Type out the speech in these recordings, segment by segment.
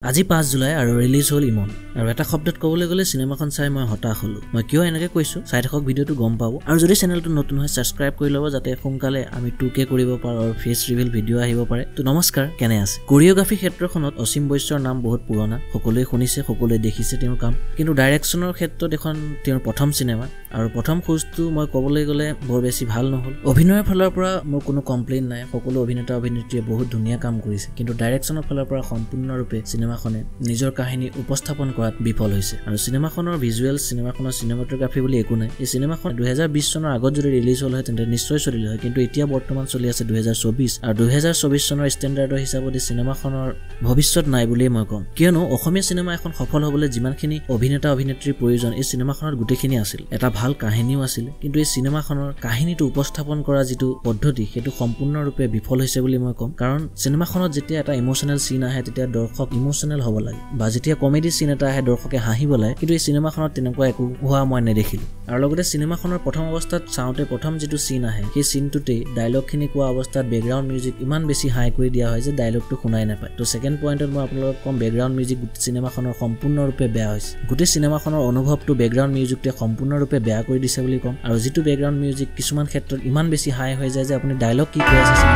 আজি 5 জুলাই আৰু ৰিলিজ হ'ল ইমন আৰু এটা শব্দত ক'বলৈ গ'লে সিনেমাখন চাই মই হতাশ হলো মই কিয় এনেকৈ কৈছো চাই থাকক ভিডিওটো গম পাব আৰু যদি চেনেলটো নতুন হয় সাবস্ক্ৰাইব কৰি ল'ব যাতে সোনকালে আমি 2K কৰিব পাৰো আৰু ফেস ৰিভিল ভিডিও আহিব পাৰে তো নমস্কাৰ কেনে আছে কোৰিওগ্ৰাফি ক্ষেত্ৰখনত অসীম বৈশ্যৰ নাম বহুত পুৰণা সকলোৱে শুনিছে সকলোৱে দেখিছে তেওঁৰ কাম কিন্তু ডাইৰেকচনৰ ক্ষেত্ৰত এখন তেওঁৰ প্ৰথম সিনেমা আৰু প্ৰথম খোজটো মই ক'বলৈ গ'লে বৰ বেছি ভাল নহল অভিনয়ৰ ফালৰ পৰা মোৰ কোনো কমপ্লেইন নাই সকলো অভিনেতা অভিনেত্ৰীয়ে বহুত ধুনীয়া কাম কৰিছে কিন্তু ডাইৰেকচনৰ ফালৰ পৰা সম্পূৰ্ণৰূপে সিনেমাখনে নিজৰ কাহিনী উপস্থাপন কৰাত বিফল হৈছে আৰু সিনেমাখনৰ ভিজুৱেলছ সিনেমাখনৰ সিনেমাটোগ্ৰাফি বুলি একো নাই এই সিনেমাখন 2020 চনৰ আগত যদি ৰিলিজ হ'ল হয় তেন্তে নিশ্চয় চলিল হয় কিন্তু এতিয়া বৰ্তমান চলি আছে 2024 আৰু 2024 চনৰ ষ্টেণ্ডাৰ্ডৰ হিচাপত এই সিনেমাখনৰ ভৱিষ্যত নাই বুলি মই কম কিয়নো অসমীয়া সিনেমা এখন সফল হ'বলৈ যিমানখিনি অভিনেতা অভিনেত্ৰীৰ প্ৰয়োজন এই সিনেমাখনত গুটেখিনি আছিল এটা ভাল কাহিনীও আছিল কিন্তু এই সিনেমাখনৰ কাহিনীটো উপস্থাপন কৰা যেটো পদ্ধতি হেতু সম্পূৰ্ণৰূপে বিফল হৈছে বুলি মই কম কাৰণ সিনেমাখনত যেতিয়া এটা ইমোশনাল সিন আহে তেতিয়া দৰ্শক ইমোশনাল হ'ব লাগে বা যেতিয়া কমেডি সিন এটা আহে দৰ্শকে হাঁহিব লাগে কিন্তু এই সিনেমাখনত তেনেকুৱা একো হোৱা মই নেদেখিলো আৰু লগতে সিনেমাখনৰ প্ৰথম অৱস্থাত চাওঁতে প্ৰথম যেটো সিন আহে সেই সিনটোতে ডায়লগখিনি কোৱা অৱস্থাত বেকগ্ৰাউণ্ড মিউজিক ইমান বেছি হাই কৰি দিয়া হয় যে ডায়লগটো শুনাই নাপায় তো সেকেন্ড পইণ্টত মই আপোনালোকক কম বেকগ্ৰাউণ্ড মিউজিক সিনেমাখনৰ সম্পূৰ্ণৰূপে বেয়া হৈছে গোটেই সিনেমাখনৰ অনুভৱটো বেকগ্ৰাউণ্ড মিউজিকটোৱে সম্পূৰ্ণৰূপে বেয়া কৰি দিছে বুলি কম আৰু যেটো বেকগ্ৰাউণ্ড মিউজিক কিছুমান ক্ষেত্ৰত ইমান বেছি হাই হৈ যায় যে আপুনি ডায়লগ কি কৈ আছে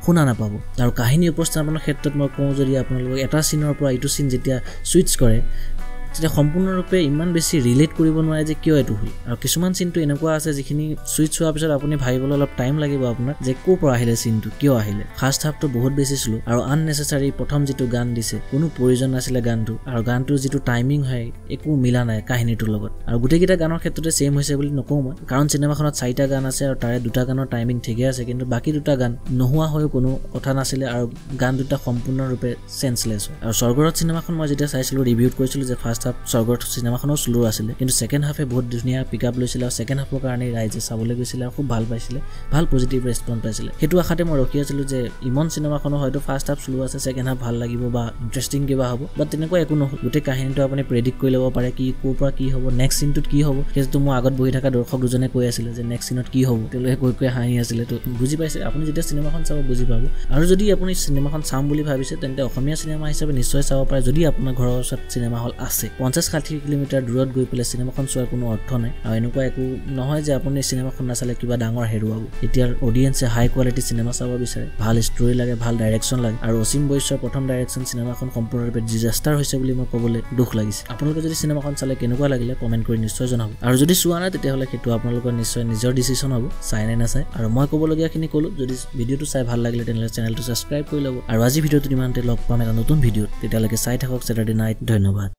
শুনা নাপাব আৰু কাহিনী উপস্থাপনৰ ক্ষেত্ৰত মই কওঁ যদি আপোনালোক এটা সিনৰ পৰা ইটো সিন যেতিয়া সুইচ কৰে তেতিয়া সম্পূৰ্ণৰূপে ইমান বেছি ৰিলেট কৰিব নোৱাৰে যে কিয় এটো হ'ল আৰু কিছুমান সিনটো এনেকুৱা আছে যিখিনি সুইচ হোৱাৰ পিছত আপুনি ভাবিবলৈ অলপ টাইম লাগিব আপোনাক যে কোৰ পৰা আহিলে সিনটো কিয় আহিলে ফাৰ্স্ট হাফটো বহুত বেছি স্লো আৰু আননেসেসাৰী প্ৰথম যেটো গান দিছে কোনো প্ৰয়োজন নাছিলে গানটো আৰু গানটোৰ যেটো টাইমিং হয় একো মিলা নাই কাহিনীটোৰ লগত আৰু গোটেইকেইটা গানৰ ক্ষেত্ৰতে সেম হৈছে বুলি নকওঁ মই কাৰণ সিনেমাখনত 4টা গান আছে আৰু তাৰে 2টা গানৰ টাইমিং ঠিকে আছে কিন্তু বাকি 2টা গান নোহোৱা হৈ কোনো কথা নাছিলে আৰু গান 2টা সম্পূৰ্ণৰূপে সেন্সলেছ আৰু স্বৰ্গৰত সিনেমাখন মই যেতিয়া চাইছিলো ৰিভিউত কৈছিলো যে ফাৰ্স্ট হাফ স্বৰ্গৰত সিনেমাখনো স্লো আছিল কিন্তু সেকেন্ড হাফে বহুত ধুনীয়া পিকআপ লৈছিল আৰু সেকেন্ড হাফৰ কাৰণে ৰাইজে চাবলৈ গৈছিল আৰু খুব ভাল পাইছিল ভাল পজিটিভ ৰেসপন্স পাইছিল হেতু আশাতে মই ৰখি আছিলো যে ইমন সিনেমাখনো হয়তো ফাৰ্স্ট হাফ স্লো আছে সেকেন্ড হাফ ভাল লাগিব বা ইন্টাৰেষ্টিং কিবা হ'ব বাট তেনেকুৱা একো নহল গোটেই কাহিনীটো আপুনি প্ৰেডিক্ট কৰি ল'ব পাৰে কি কোৰ পৰা কি হ'ব নেক্সট সিনটোত কি হ'ব সেইটো মই আগত বহি থকা দৰ্শক দুজনে কৈ আছিল যে নেক্সট সিনত কি হ'ব তেওঁলোকে কৈ হাঁহি আছিল তো বুজি পাইছে আপুনি যেতিয়া সিনেমাখন চাব বুজি পাব আৰু যদি আপুনি সিনেমাখন চাম বুলি ভাবিছে তেন্তে অসমীয়া সিনেমা হিচাপে নিশ্চয় চাব পাৰে যদি আপোনাৰ ঘৰৰ ওচৰত সিনেমা হল আছে 50-60 কিলোমিটাৰ দূৰত গৈ পেলাই সিনেমাখন চোৱাৰ কোনো অৰ্থ নাই আৰু এনেকুৱা একো নহয় যে আপুনি সিনেমাখন নাচালে কিবা ডাঙৰ হেৰুৱাব এতিয়াৰ অডিয়েন্সে হাই কোৱালিটি সিনেমা চাব বিচাৰে ভাল ষ্টৰী লাগে ভাল ডাইৰেকচন লাগে আৰু অসীম বৈশ্যৰ প্ৰথম ডাইৰেকচন সিনেমাখন সম্পূৰ্ণৰূপে ডিজাস্টাৰ হৈছে বুলি মই ক'বলৈ দুখ লাগিছে আপোনালোকে যদি সিনেমাখন চালে কেনেকুৱা লাগিলে কমেন্ট কৰি নিশ্চয় জনাব আৰু যদি চোৱা নাই তেতিয়াহ'লে সেইটো আপোনালোকৰ নিশ্চয় নিজৰ ডিসিশন হ'ব চাই নে নাচাই আৰু মই ক'বলগীয়াখিনি ক'লো যদি ভিডিওটো চাই ভাল লাগিলে তেতিয়াহ'লে চেনেলটো সাবস্ক্ৰাইব কৰি ল'ব আৰু আজি ভিডিওটো ইমানতে লগ পাম এটা নতুন ভিডিঅ'ত তেতিয়ালৈকে চাই থাকক স্যাটাৰডে নাইট ধন্যবাদ